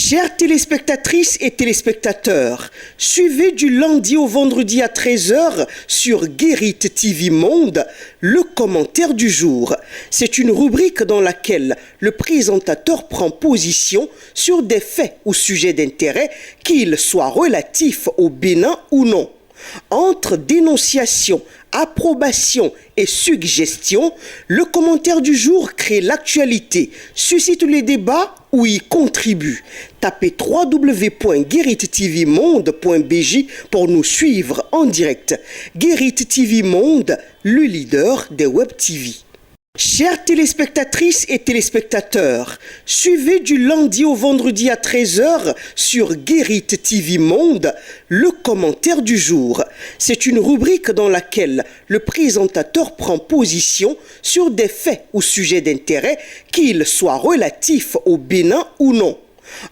Chères téléspectatrices et téléspectateurs, suivez du lundi au vendredi à 13 h sur Guérit TV Monde le commentaire du jour. C'est une rubrique dans laquelle le présentateur prend position sur des faits ou sujets d'intérêt, qu'ils soient relatifs au Bénin ou non. Entre dénonciation, approbation et suggestion, le commentaire du jour crée l'actualité, suscite les débats ou y contribue. Tapez www.gueritvmonde.bj pour nous suivre en direct. Guérit TV Monde, le leader des Web TV. Chères téléspectatrices et téléspectateurs, suivez du lundi au vendredi à 13 h sur Guérit TV Monde le commentaire du jour. C'est une rubrique dans laquelle le présentateur prend position sur des faits ou sujets d'intérêt, qu'ils soient relatifs au Bénin ou non.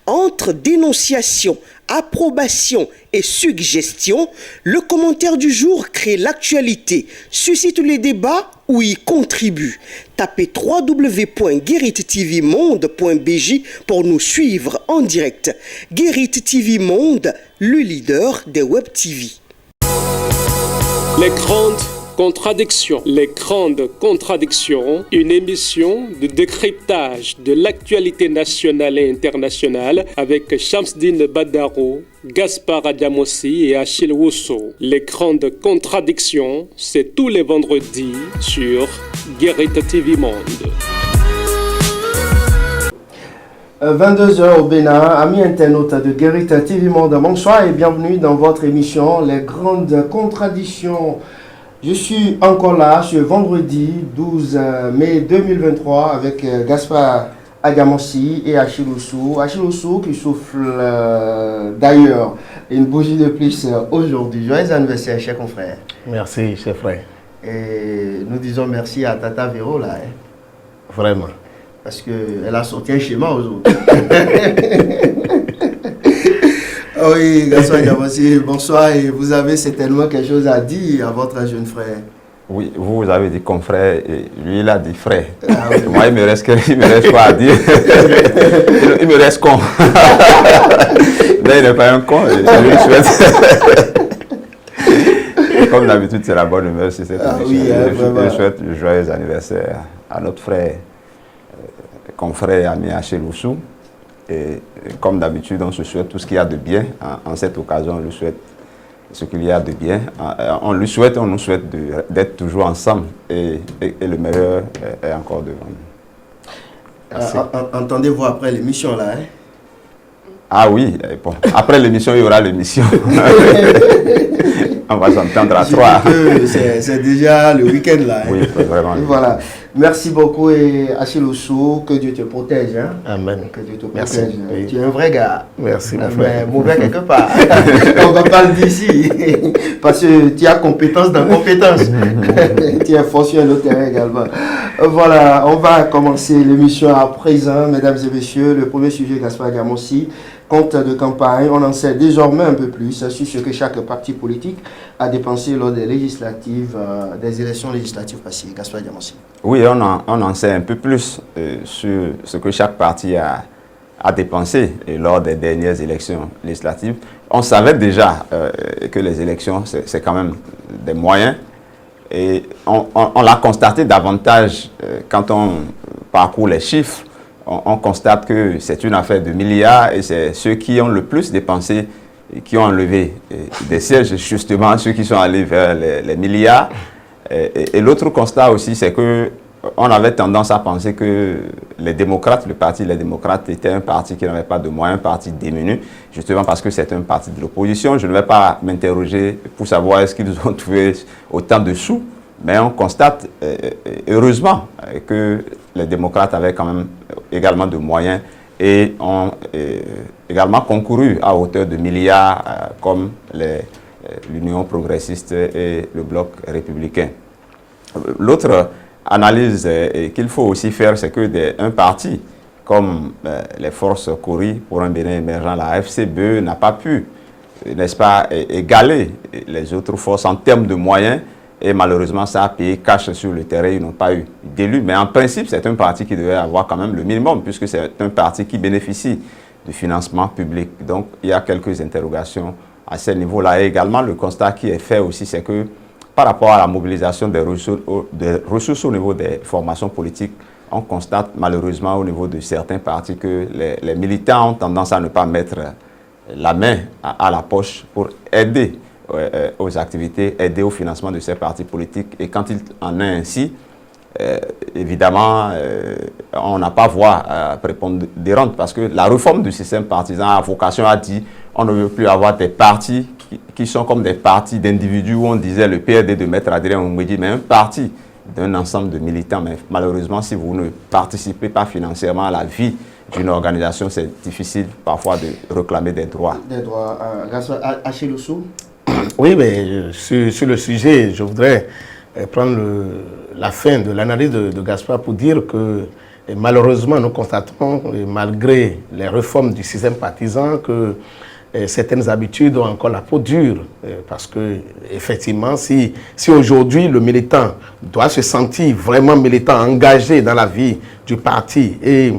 Entre dénonciation, approbation et suggestion, le commentaire du jour crée l'actualité, suscite les débats ou y contribue. Tapez www.gueritvmonde.bj pour nous suivre en direct. Guérit TV Monde, le leader des Web TV. Les grandes contradictions. Les grandes contradictions, une émission de décryptage de l'actualité nationale et internationale avec Shamsdine Badaro, Gaspard Adjamossi et Achille Wusso. Les grandes contradictions, c'est tous les vendredis sur Guérit TV Monde. 22 h au Bénin, amis internautes de Guérit TV Monde, bonsoir et bienvenue dans votre émission Les grandes contradictions. Je suis encore là ce vendredi 12 mai 2023 avec Gaspard Adjamossi et Achille Wusso. Achille Wusso qui souffle d'ailleurs une bougie de plus aujourd'hui. Joyeux anniversaire, cher confrère. Merci, cher frère. Et nous disons merci à Tata Véro là. Vraiment. Parce qu'elle a sorti un schéma aujourd'hui. Oui, Gaspard Adjamossi, bonsoir. Et vous avez certainement quelque chose à dire à votre jeune frère. Oui, vous avez dit confrère et lui il a dit frère. Ah, oui. Moi il me reste quoi à dire. Il me reste con. Mais il n'est pas un con. Je lui souhaite. Comme d'habitude, c'est la bonne humeur sur cette émission. Oui, je souhaite le joyeux anniversaire à notre frère, confrère et ami Achille Wusso. Et comme d'habitude, on se souhaite tout ce qu'il y a de bien. En cette occasion, on lui souhaite ce qu'il y a de bien. On nous souhaite d'être toujours ensemble. Et le meilleur est encore devant nous. Entendez-vous après l'émission là, hein? Ah oui, bon. Après l'émission, il y aura l'émission. On va s'entendre à trois. C'est déjà le week-end là. Hein? Oui, vraiment. Voilà. Merci beaucoup et Achille Wusso, que Dieu te protège. Hein? Amen. Que Dieu te Merci. protège. Oui. Tu es un vrai gars. Merci, mon Mais frère. mauvais quelque part. On ne va pas le dire ici. Parce que tu as compétence dans compétence. Tu es fort sur un autre terrain également. Voilà, on va commencer l'émission à présent, mesdames et messieurs. Le premier sujet, Gaspard Adjamossi. Compte de campagne, on en sait désormais un peu plus sur ce que chaque parti politique a dépensé lors des législatives, des élections législatives passées. Gaspard Adjamossi. Oui, on en sait un peu plus sur ce que chaque parti a dépensé lors des dernières élections législatives. On savait déjà que les élections, c'est quand même des moyens. Et on l'a constaté davantage quand on parcourt les chiffres. On constate que c'est une affaire de milliards et c'est ceux qui ont le plus dépensé et qui ont enlevé des sièges, justement, ceux qui sont allés vers les milliards. Et l'autre constat aussi, c'est qu'on avait tendance à penser que les démocrates, le parti Les Démocrates était un parti qui n'avait pas de moyens, un parti diminué, justement parce que c'est un parti de l'opposition. Je ne vais pas m'interroger pour savoir est-ce qu'ils ont trouvé autant de sous, mais on constate heureusement que les démocrates avaient quand même également de moyens et ont également concouru à hauteur de milliards comme l'Union progressiste et le Bloc républicain. L'autre analyse qu'il faut aussi faire, c'est qu'un parti comme les forces Kori pour un Bénin émergent, la FCBE, n'a pas pu, n'est-ce pas, égaler les autres forces en termes de moyens. Et malheureusement, ça a payé cash sur le terrain, ils n'ont pas eu d'élus. Mais en principe, c'est un parti qui devait avoir quand même le minimum, puisque c'est un parti qui bénéficie du financement public. Donc, il y a quelques interrogations à ce niveau-là. Et également, le constat qui est fait aussi, c'est que par rapport à la mobilisation des ressources au niveau des formations politiques, on constate malheureusement au niveau de certains partis que les militants ont tendance à ne pas mettre la main à la poche pour aider aux activités, aider au financement de ces partis politiques. Et quand il en est ainsi, évidemment, on n'a pas voix prépondérante parce que la réforme du système partisan a vocation à dire on ne veut plus avoir des partis qui sont comme des partis d'individus où on disait le PRD de Maître Adrien Oumbédi, mais un parti d'un ensemble de militants. Mais malheureusement, si vous ne participez pas financièrement à la vie d'une organisation, c'est difficile parfois de réclamer des droits. Des droits. Achille Oussou. Oui, mais sur le sujet, je voudrais prendre la fin de l'analyse de Gaspard pour dire que malheureusement, nous constatons, malgré les réformes du système partisan, que certaines habitudes ont encore la peau dure. Parce que, effectivement, si aujourd'hui le militant doit se sentir vraiment militant, engagé dans la vie du parti et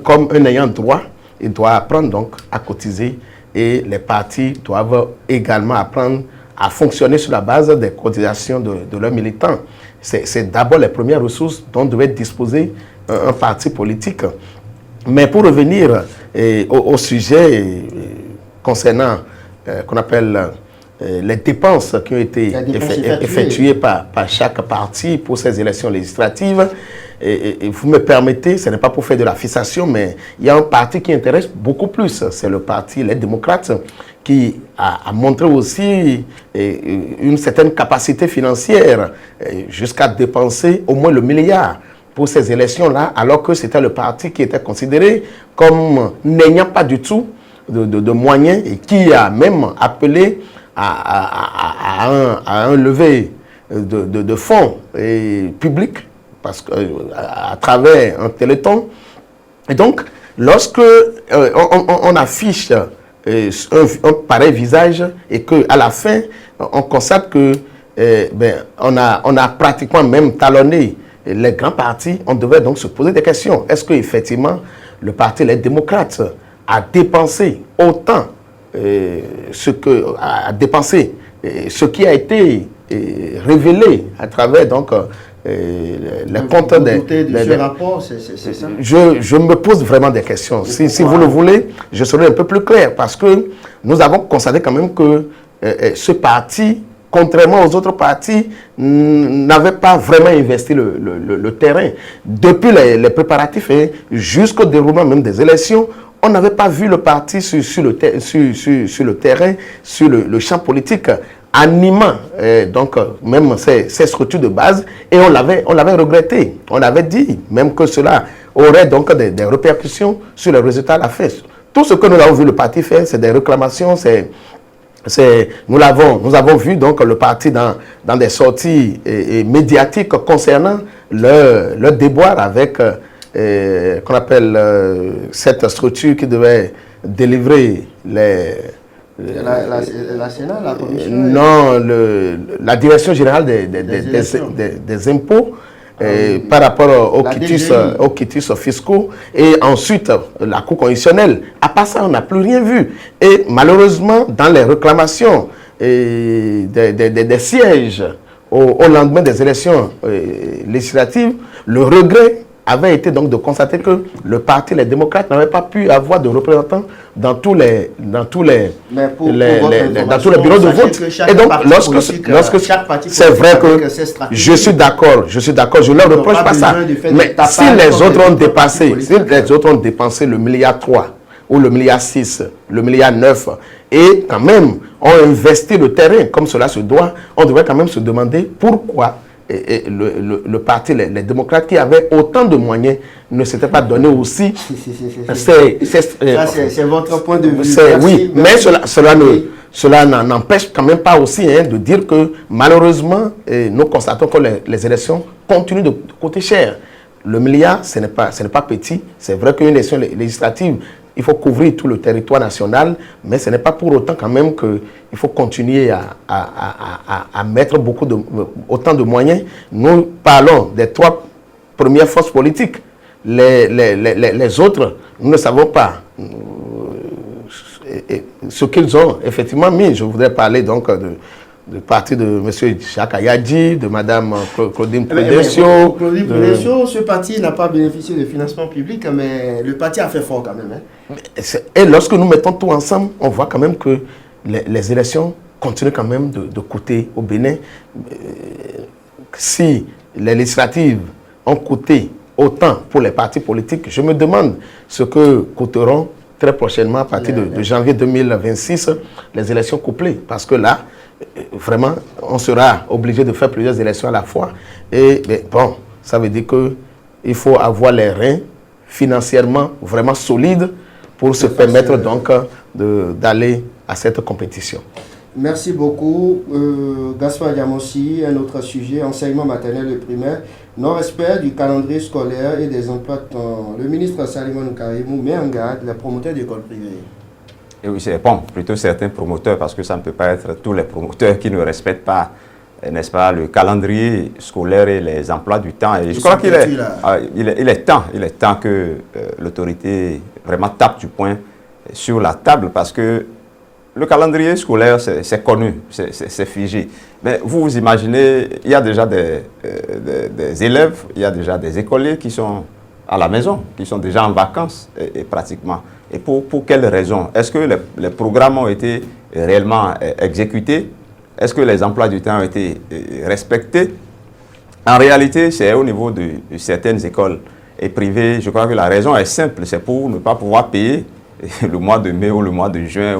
comme un ayant droit, il doit apprendre donc à cotiser et les partis doivent également apprendre à fonctionner sur la base des cotisations de leurs militants. C'est d'abord les premières ressources dont devait disposer un parti politique. Mais pour revenir au sujet concernant qu'on appelle les dépenses qui ont été effectuées par chaque parti pour ces élections législatives, et vous me permettez, ce n'est pas pour faire de la fixation, mais il y a un parti qui intéresse beaucoup plus, c'est le parti Les Démocrates, qui a montré aussi une certaine capacité financière jusqu'à dépenser au moins le milliard pour ces élections-là, alors que c'était le parti qui était considéré comme n'ayant pas du tout de moyens et qui a même appelé à un lever de fonds publics parce que, à travers un téléthon. Et donc, lorsque on affiche un pareil visage et qu'à la fin, on constate que on a pratiquement même talonné les grands partis, on devait donc se poser des questions. Est-ce qu'effectivement, le parti Les Démocrates a dépensé autant ce qui a été révélé à travers donc les comptes de rapport, c'est ça? Je me pose vraiment des questions. Si vous le voulez, je serai un peu plus clair parce que nous avons constaté quand même que ce parti, contrairement aux autres partis, n'avait pas vraiment investi le terrain. Depuis les préparatifs jusqu'au déroulement même des élections, on n'avait pas vu le parti sur le terrain, sur le champ politique, animant donc même ces structures de base, et on l'avait regretté. On avait dit même que cela aurait donc des répercussions sur les résultats à la fin. Tout ce que nous avons vu le parti faire, c'est des réclamations, nous avons vu donc le parti dans des sorties médiatiques concernant leur déboire avec qu'on appelle cette structure qui devait délivrer la Sénat, la commission? Non, la direction générale des impôts par rapport aux quitus fiscaux, et ensuite la Cour constitutionnelle. À part ça, on n'a plus rien vu. Et malheureusement, dans les réclamations des sièges au lendemain des élections législatives, le regret avait été donc de constater que le parti Les Démocrates n'avait pas pu avoir de représentants dans tous les bureaux de vote. Et donc, lorsque c'est vrai que je suis d'accord, je ne leur reproche pas ça. Mais si les autres ont dépensé le milliard 3 ou le milliard 6, le milliard 9, et quand même ont investi le terrain comme cela se doit, on devrait quand même se demander pourquoi le parti Les Démocrates, qui avait autant de moyens, ne s'était pas donné aussi. C'est votre point de vue. Oui, mais cela n'empêche quand même pas aussi de dire que malheureusement, nous constatons que les élections continuent de coûter cher. Le milliard, ce n'est pas petit. C'est vrai qu'une élection législative, il faut couvrir tout le territoire national, mais ce n'est pas pour autant quand même qu'il faut continuer à mettre autant de moyens. Nous parlons des 3 premières forces politiques. Les autres, nous ne savons pas. ce qu'ils ont effectivement mis. Je voudrais parler donc du parti de M. Jacques Ayadji, de Mme Claudine Prudesio. Claudine Prudesio, ce parti n'a pas bénéficié de financement public, mais le parti a fait fort quand même. Et lorsque nous mettons tout ensemble, on voit quand même que les élections continuent quand même de coûter au Bénin. Si les législatives ont coûté autant pour les partis politiques, je me demande ce que coûteront très prochainement, à partir de janvier 2026, les élections couplées. Parce que là, vraiment, on sera obligé de faire plusieurs élections à la fois. Et bon, ça veut dire qu'il faut avoir les reins financièrement vraiment solides pour se permettre donc d'aller à cette compétition. Merci beaucoup. Gaspard Diamossi, un autre sujet, enseignement maternel et primaire, non-respect du calendrier scolaire et des emplois de temps. Le ministre Salimane Karimou met en garde les promoteurs d'écoles privées. Et oui, c'est bon, plutôt certains promoteurs, parce que ça ne peut pas être tous les promoteurs qui ne respectent pas, n'est-ce pas, le calendrier scolaire et les emplois du temps. Et je crois qu'il est temps que l'autorité vraiment tape du poing sur la table, parce que le calendrier scolaire, c'est connu, c'est figé. Mais vous imaginez, il y a déjà des élèves, il y a déjà des écoliers qui sont à la maison, qui sont déjà en vacances et pratiquement. Et pour quelles raisons? Est-ce que les programmes ont été réellement exécutés? Est-ce que les emplois du temps ont été respectés? En réalité, c'est au niveau de certaines écoles et privées. Je crois que la raison est simple, c'est pour ne pas pouvoir payer le mois de mai ou le mois de juin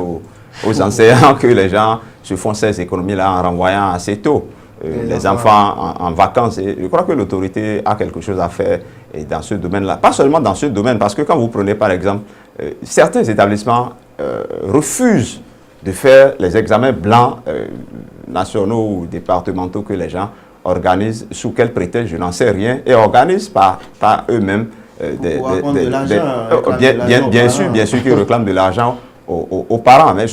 aux enseignants que les gens se font ces économies-là en renvoyant assez tôt les enfants en vacances. Et je crois que l'autorité a quelque chose à faire dans ce domaine-là. Pas seulement dans ce domaine, parce que quand vous prenez par exemple, certains établissements refusent de faire les examens blancs nationaux ou départementaux que les gens organisent. Sous quel prétexte, je n'en sais rien, et organisent par eux-mêmes bien sûr qu'ils réclament de l'argent aux parents. Mais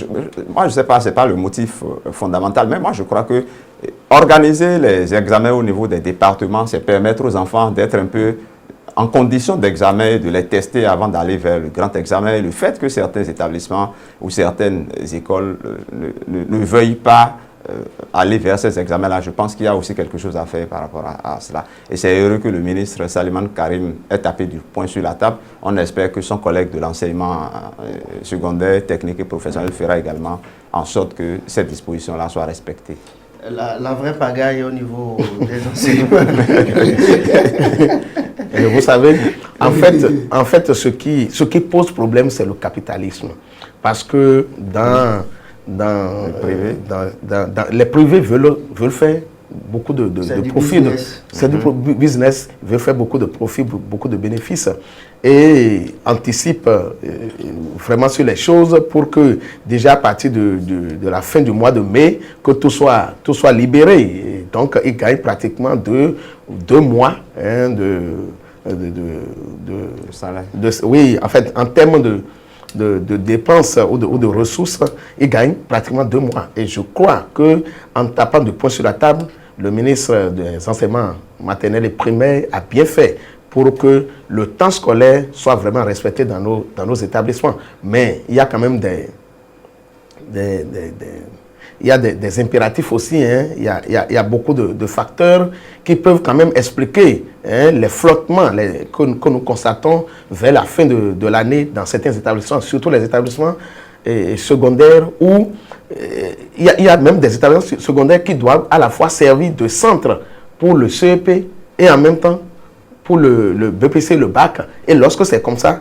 moi, je ne sais pas, ce n'est pas le motif fondamental, mais moi, je crois que organiser les examens au niveau des départements, c'est permettre aux enfants d'être un peu en condition d'examen, de les tester avant d'aller vers le grand examen. Et le fait que certains établissements ou certaines écoles ne veuillent pas aller vers ces examens-là, je pense qu'il y a aussi quelque chose à faire par rapport à cela. Et c'est heureux que le ministre Salimane Karim ait tapé du poing sur la table. On espère que son collègue de l'enseignement secondaire, technique et professionnel fera également en sorte que ces dispositions-là soient respectées. La vraie pagaille au niveau des enseignements. Et vous savez, en fait, ce qui pose problème, c'est le capitalisme. Parce que les privés veulent faire beaucoup de profits. C'est du business, veulent faire beaucoup de profits, beaucoup de bénéfices. Et anticipent vraiment sur les choses pour que déjà à partir de la fin du mois de mai, que tout soit libéré. Et donc, ils gagnent pratiquement deux mois de salaire. Oui, en fait, en termes de dépenses ou de ressources, ils gagnent pratiquement 2 mois. Et je crois qu'en tapant du poing sur la table, le ministre des enseignements maternels et primaires a bien fait pour que le temps scolaire soit vraiment respecté dans nos établissements. Mais il y a quand même des impératifs aussi. Il y a beaucoup de facteurs qui peuvent quand même expliquer les flottements que nous constatons vers la fin de l'année dans certains établissements, surtout les établissements secondaires où il y a même des établissements secondaires qui doivent à la fois servir de centre pour le CEP et en même temps pour le BPC, le bac. Et lorsque c'est comme ça,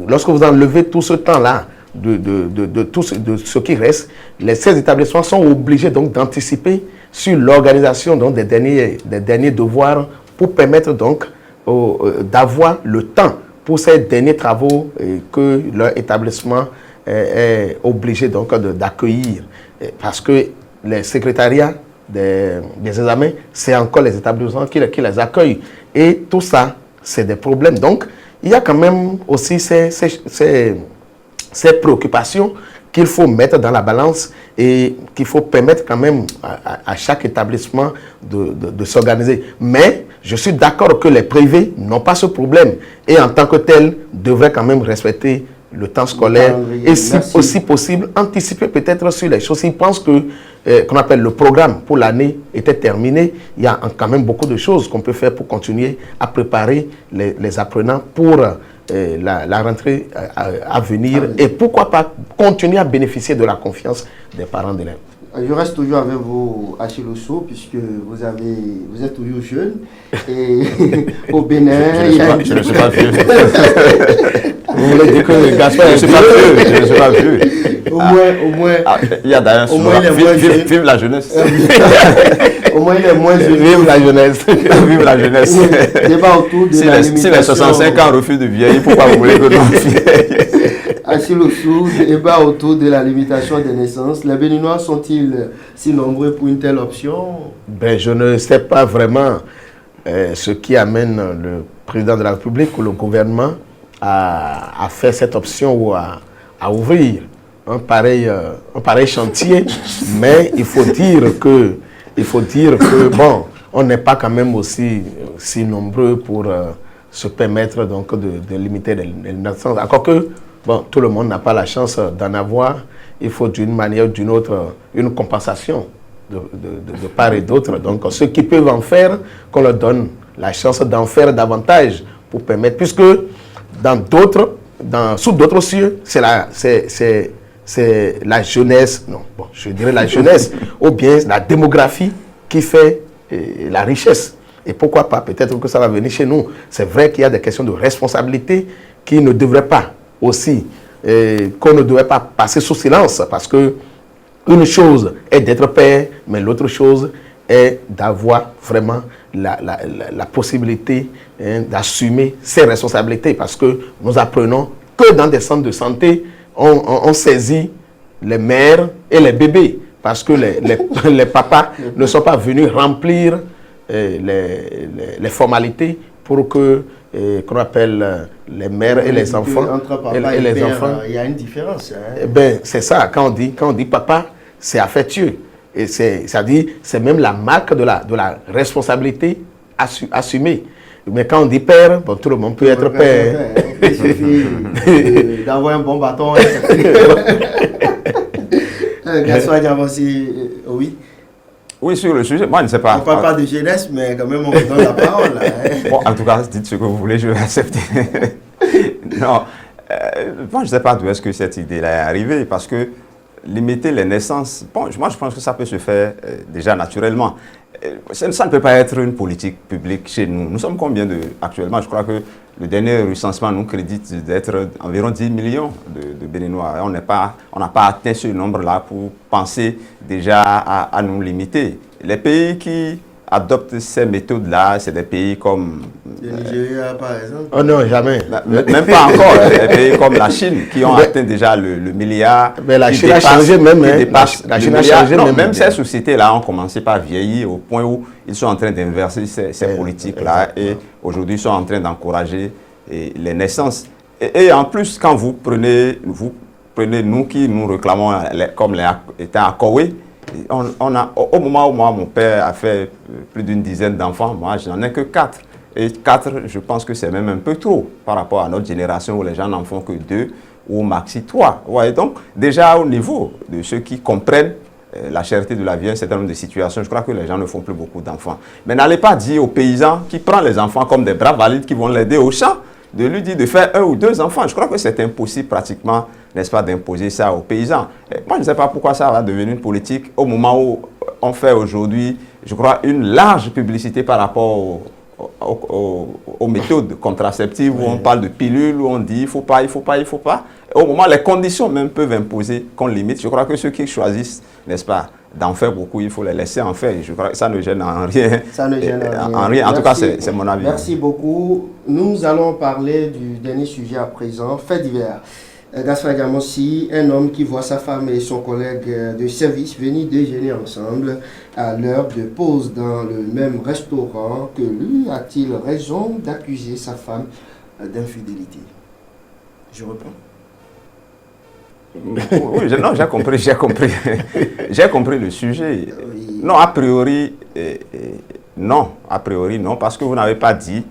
lorsque vous enlevez tout ce temps-là, de ce qui reste, ces établissements sont obligés donc d'anticiper sur l'organisation des derniers devoirs pour permettre donc d'avoir le temps pour ces derniers travaux que leur établissement est obligé donc d'accueillir. Parce que les secrétariats des examens, c'est encore les établissements qui les accueillent. Et tout ça, c'est des problèmes. Donc, il y a quand même aussi ces préoccupations qu'il faut mettre dans la balance et qu'il faut permettre quand même à chaque établissement de s'organiser. Mais je suis d'accord que les privés n'ont pas ce problème et en tant que tels devraient quand même respecter le temps scolaire et si Merci. aussi possible, anticiper peut-être sur les choses. S'ils pensent que qu'on appelle le programme pour l'année était terminé, il y a quand même beaucoup de choses qu'on peut faire pour continuer à préparer les apprenants pour la rentrée à venir et pourquoi pas continuer à bénéficier de la confiance des parents d'élèves. Je reste toujours avec vous, Achille Osso, puisque vous êtes toujours jeune. Et au Bénin, Je ne suis pas vieux. Vous voulez dire que Gaspard Je ne suis pas vieux. Je ne suis pas vieux. au moins, Il y a d'ailleurs Au moins, il est moins jeune. vive la jeunesse. au moins, il est moins jeune. vive la jeunesse. Vive la jeunesse. Débat autour de Si la les limitation. 65 ans refusent de vieillir, pourquoi vous voulez que nous vieillissions? Achille Osso, débat autour de la limitation des naissances. Les Béninois sont-ils si nombreux pour une telle option? Ben, je ne sais pas vraiment ce qui amène le président de la République ou le gouvernement à faire cette option ou à ouvrir un pareil chantier, mais il faut dire que bon, on n'est pas quand même aussi si nombreux pour se permettre donc de limiter les naissances. Encore que bon, tout le monde n'a pas la chance d'en avoir. Il faut d'une manière ou d'une autre une compensation de part et d'autre. Donc ceux qui peuvent en faire, qu'on leur donne la chance d'en faire davantage pour permettre, puisque sous d'autres cieux, c'est la jeunesse, non, bon, je dirais la jeunesse, ou bien la démographie qui fait la richesse. Et pourquoi pas, peut-être que ça va venir chez nous. C'est vrai qu'il y a des questions de responsabilité qui ne devraient pas aussi, qu'on ne devrait pas passer sous silence, parce que une chose est d'être père, mais l'autre chose est d'avoir vraiment la possibilité d'assumer ses responsabilités, parce que nous apprenons que dans des centres de santé, on saisit les mères et les bébés, parce que les papas ne sont pas venus remplir les formalités pour que qu'on appelle les mères et les enfants. Entre papa et les père, enfants. il y a une différence. Hein? Ben, c'est ça, quand on dit papa, c'est affectueux. Et c'est-à-dire, c'est même la marque de la responsabilité assumée. Mais quand on dit père, bon, tout le monde peut être père. Il suffit d'avoir un bon bâton. Gaspard Diamansi, oui. Oui, sur le sujet, moi je ne sais pas. On ne parle pas de jeunesse, mais quand même on vous donne la parole. Hein. Bon, en tout cas, dites ce que vous voulez, je vais accepter. Non, moi je ne sais pas d'où est-ce que cette idée-là est arrivée, parce que limiter les naissances, bon, moi je pense que ça peut se faire déjà naturellement. Ça ne peut pas être une politique publique chez nous. Nous sommes combien actuellement? Je crois que le dernier recensement nous crédite d'être environ 10 millions de Béninois. On n'a pas atteint ce nombre-là pour penser déjà à nous limiter. Les pays qui adoptent ces méthodes-là, c'est des pays comme... Le Nigeria, par exemple. Oh non, jamais. Même pas encore. Des pays comme la Chine, qui ont atteint déjà le milliard. Mais la Chine a changé même. La Chine a changé même ces sociétés-là ont commencé par vieillir au point où ils sont en train d'inverser ces politiques-là. Et aujourd'hui, ils sont en train d'encourager les naissances. Et en plus, quand vous prenez nous qui nous réclamons comme les États à Koweït, au moment où mon père a fait plus d'une dizaine d'enfants, moi, je n'en ai que 4. Et 4, je pense que c'est même un peu trop par rapport à notre génération où les gens n'en font que 2 ou maxi 3. Ouais, donc, déjà au niveau de ceux qui comprennent la cherté de la vie, un certain nombre de situations, je crois que les gens ne font plus beaucoup d'enfants. Mais n'allez pas dire aux paysans qui prennent les enfants comme des bras valides qui vont l'aider au champ, de lui dire de faire 1 ou 2 enfants. Je crois que c'est impossible pratiquement, n'est-ce pas, d'imposer ça aux paysans. Et moi, je ne sais pas pourquoi ça va devenir une politique au moment où on fait aujourd'hui, je crois, une large publicité par rapport aux méthodes contraceptives, où on parle de pilules, où on dit il faut pas. Et au moment, les conditions même peuvent imposer qu'on limite. Je crois que ceux qui choisissent, n'est-ce pas, d'en faire beaucoup, il faut les laisser en faire. Je crois que ça ne gêne en rien. Ça ne gêne en rien. En tout cas, c'est mon avis. Merci beaucoup. Nous allons parler du dernier sujet à présent, fait divers. Gaspard Diamansi, un homme qui voit sa femme et son collègue de service venir déjeuner ensemble à l'heure de pause dans le même restaurant, que lui a-t-il raison d'accuser sa femme d'infidélité? Je reprends. Oui, non, j'ai compris. J'ai compris le sujet. Oui. Non, a priori, non, parce que vous n'avez pas dit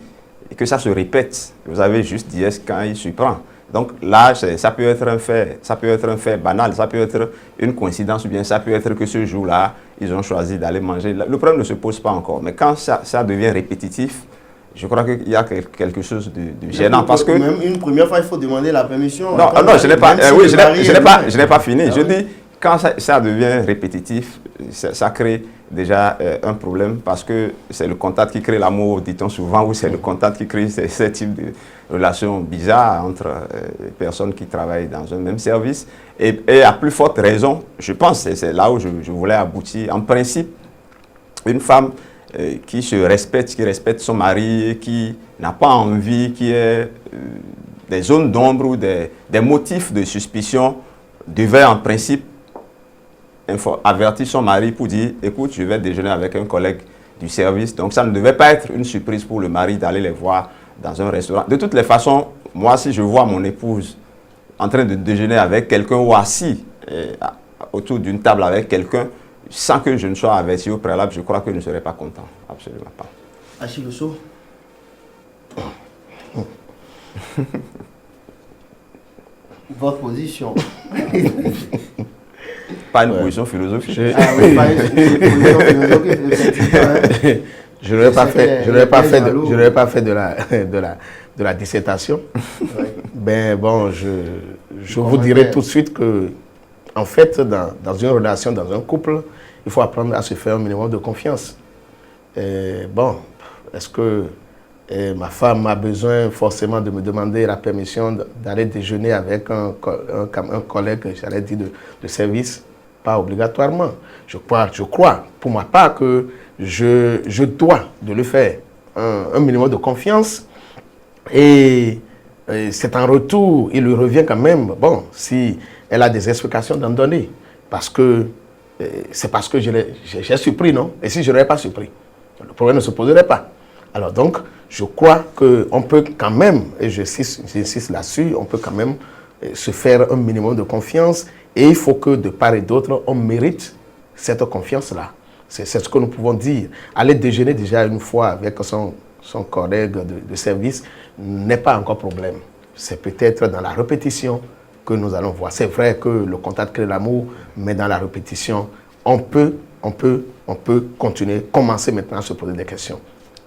que ça se répète. Vous avez juste dit est-ce quand il se prend. Donc là, ça peut être un fait banal, ça peut être une coïncidence ou bien ça peut être que ce jour-là, ils ont choisi d'aller manger. Le problème ne se pose pas encore. Mais quand ça devient répétitif, je crois qu'il y a quelque chose de gênant. Parce que même une première fois, il faut demander la permission. Non, je n'ai pas fini. Je dis, quand ça devient répétitif, ça crée déjà un problème parce que c'est le contact qui crée l'amour, dit-on souvent, ou c'est le contact qui crée ce type de relations bizarres entre personnes qui travaillent dans un même service. Et à plus forte raison, je pense, c'est là où je voulais aboutir, en principe, une femme qui se respecte, qui respecte son mari, qui n'a pas envie qu'il y ait des zones d'ombre ou des motifs de suspicion, devait en principe avertir son mari pour dire « Écoute, je vais déjeuner avec un collègue du service. » Donc ça ne devait pas être une surprise pour le mari d'aller les voir dans un restaurant. De toutes les façons, moi, si je vois mon épouse en train de déjeuner avec quelqu'un ou assis autour d'une table avec quelqu'un, sans que je ne sois averti au préalable, je crois que je ne serais pas content. Absolument pas. Achille Osso. Votre position. Pas une position philosophique. Pas une position philosophique. Je n'aurais pas fait de la dissertation. Ben bon, je vous dirais tout de suite que, en fait, dans une relation, dans un couple, il faut apprendre à se faire un minimum de confiance. Bon, est-ce que ma femme a besoin forcément de me demander la permission d'aller déjeuner avec un collègue, j'allais dire, de service? Pas obligatoirement. Je crois, pour ma part, que je dois de le faire. Un minimum de confiance. Et c'est en retour, il lui revient quand même, bon, si elle a des explications d'en donner. Parce que c'est parce que j'ai surpris, non? Et si je n'aurais pas surpris, le problème ne se poserait pas. Alors donc, je crois qu'on peut quand même, et j'insiste là-dessus, on peut quand même se faire un minimum de confiance. Et il faut que de part et d'autre, on mérite cette confiance-là. C'est ce que nous pouvons dire. Aller déjeuner déjà une fois avec son collègue de service n'est pas encore problème. C'est peut-être dans la répétition que nous allons voir. C'est vrai que le contact crée l'amour, mais dans la répétition, on peut continuer, commencer maintenant à se poser des questions.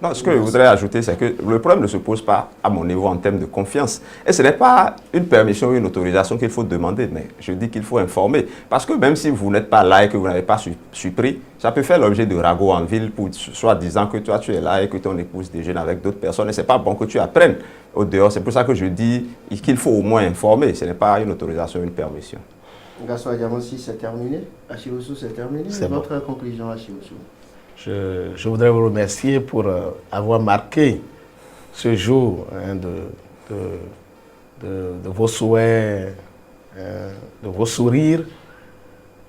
Non, ce que je voudrais ajouter, c'est que le problème ne se pose pas à mon niveau en termes de confiance. Et ce n'est pas une permission ou une autorisation qu'il faut demander, mais je dis qu'il faut informer. Parce que même si vous n'êtes pas là et que vous n'avez pas surpris, ça peut faire l'objet de ragots en ville pour soit disant que toi tu es là et que ton épouse déjeune avec d'autres personnes. Et ce n'est pas bon que tu apprennes au dehors. C'est pour ça que je dis qu'il faut au moins informer. Ce n'est pas une autorisation, une permission. Gaston Diamansi, c'est terminé. Achille Osso, c'est terminé. C'est votre conclusion, Achille Osso. Je voudrais vous remercier pour avoir marqué ce jour de vos souhaits, de vos sourires.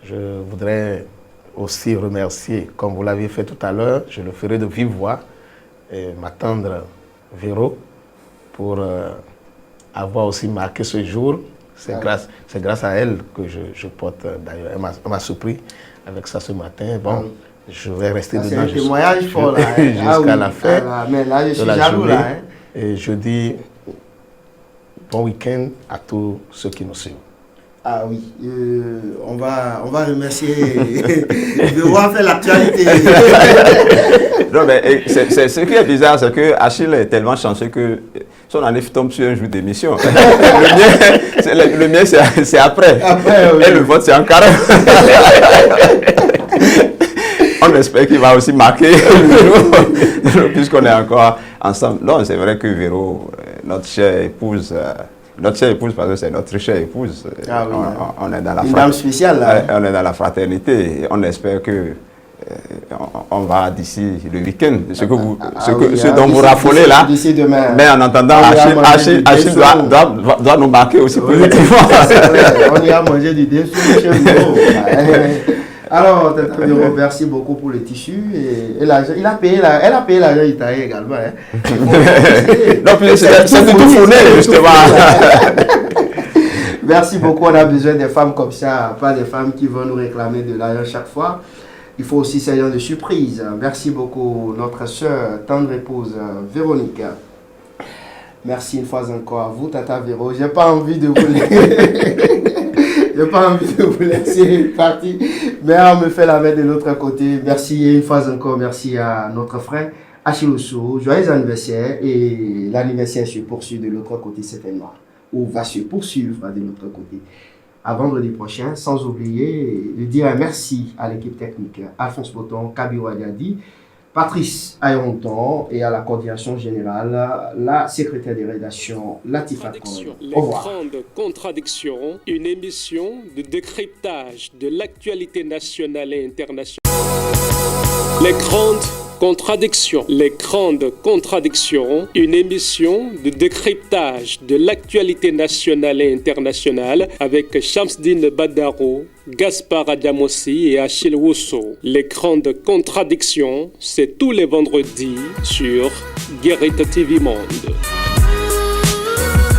Je voudrais aussi remercier, comme vous l'aviez fait tout à l'heure, je le ferai de vive voix, ma tendre Véro, pour avoir aussi marqué ce jour. C'est grâce à elle que je porte d'ailleurs. Elle m'a surpris avec ça ce matin. Bon. Je vais rester dedans. C'est un témoignage fort là. Jusqu'à la fin. Mais là, je suis jaloux là. Et je dis bon week-end à tous ceux qui nous suivent. Ah oui, on va remercier de voir faire l'actualité. Non, mais ce qui est bizarre, c'est que Achille est tellement chanceux que son année tombe sur un jour d'émission. Le mien, c'est après. Oui. Et le vote, c'est en carême. On espère qu'il va aussi marquer le jour, puisqu'on est encore ensemble. Non, c'est vrai que Véro, notre chère épouse, parce que c'est notre chère épouse, on est dans la dame spéciale, là. On est dans la fraternité. Et on espère que on va d'ici le week-end, ce dont vous raffolez là. D'ici demain. Mais en entendant, Achille doit nous marquer aussi positivement. On ira manger du dessous chez nous. Alors, Tata Véro, merci beaucoup pour le tissu. Et l'argent, elle a payé l'argent italien également. Hein. Non, c'est tout fourni, justement. Merci beaucoup. On a besoin des femmes comme ça, pas des femmes qui vont nous réclamer de l'argent chaque fois. Il faut aussi ce genre de surprise. Merci beaucoup, notre sœur, tendre épouse, Véronique. Merci une fois encore à vous, Tata Véro. J'ai pas envie de vous laisser partir, mais on me fait la main de l'autre côté. Merci et une fois encore, merci à notre frère Achiluso. Joyeux anniversaire, et l'anniversaire se poursuit de l'autre côté certainement, ou va se poursuivre de l'autre côté. À vendredi prochain, sans oublier de dire un merci à l'équipe technique, Alphonse Boton, Kabiru Adiadi, Patrice Ayonton, et à la coordination générale, la secrétaire de rédaction Latifa Kon. Les grandes contradictions, une émission de décryptage de l'actualité nationale et internationale. Les grandes contradictions, les grandes contradictions, une émission de décryptage de l'actualité nationale et internationale avec Shamsdine Badaro, Gaspard Adamossi et Achille Wusso. Les grandes contradictions, c'est tous les vendredis sur Guérite TV Monde.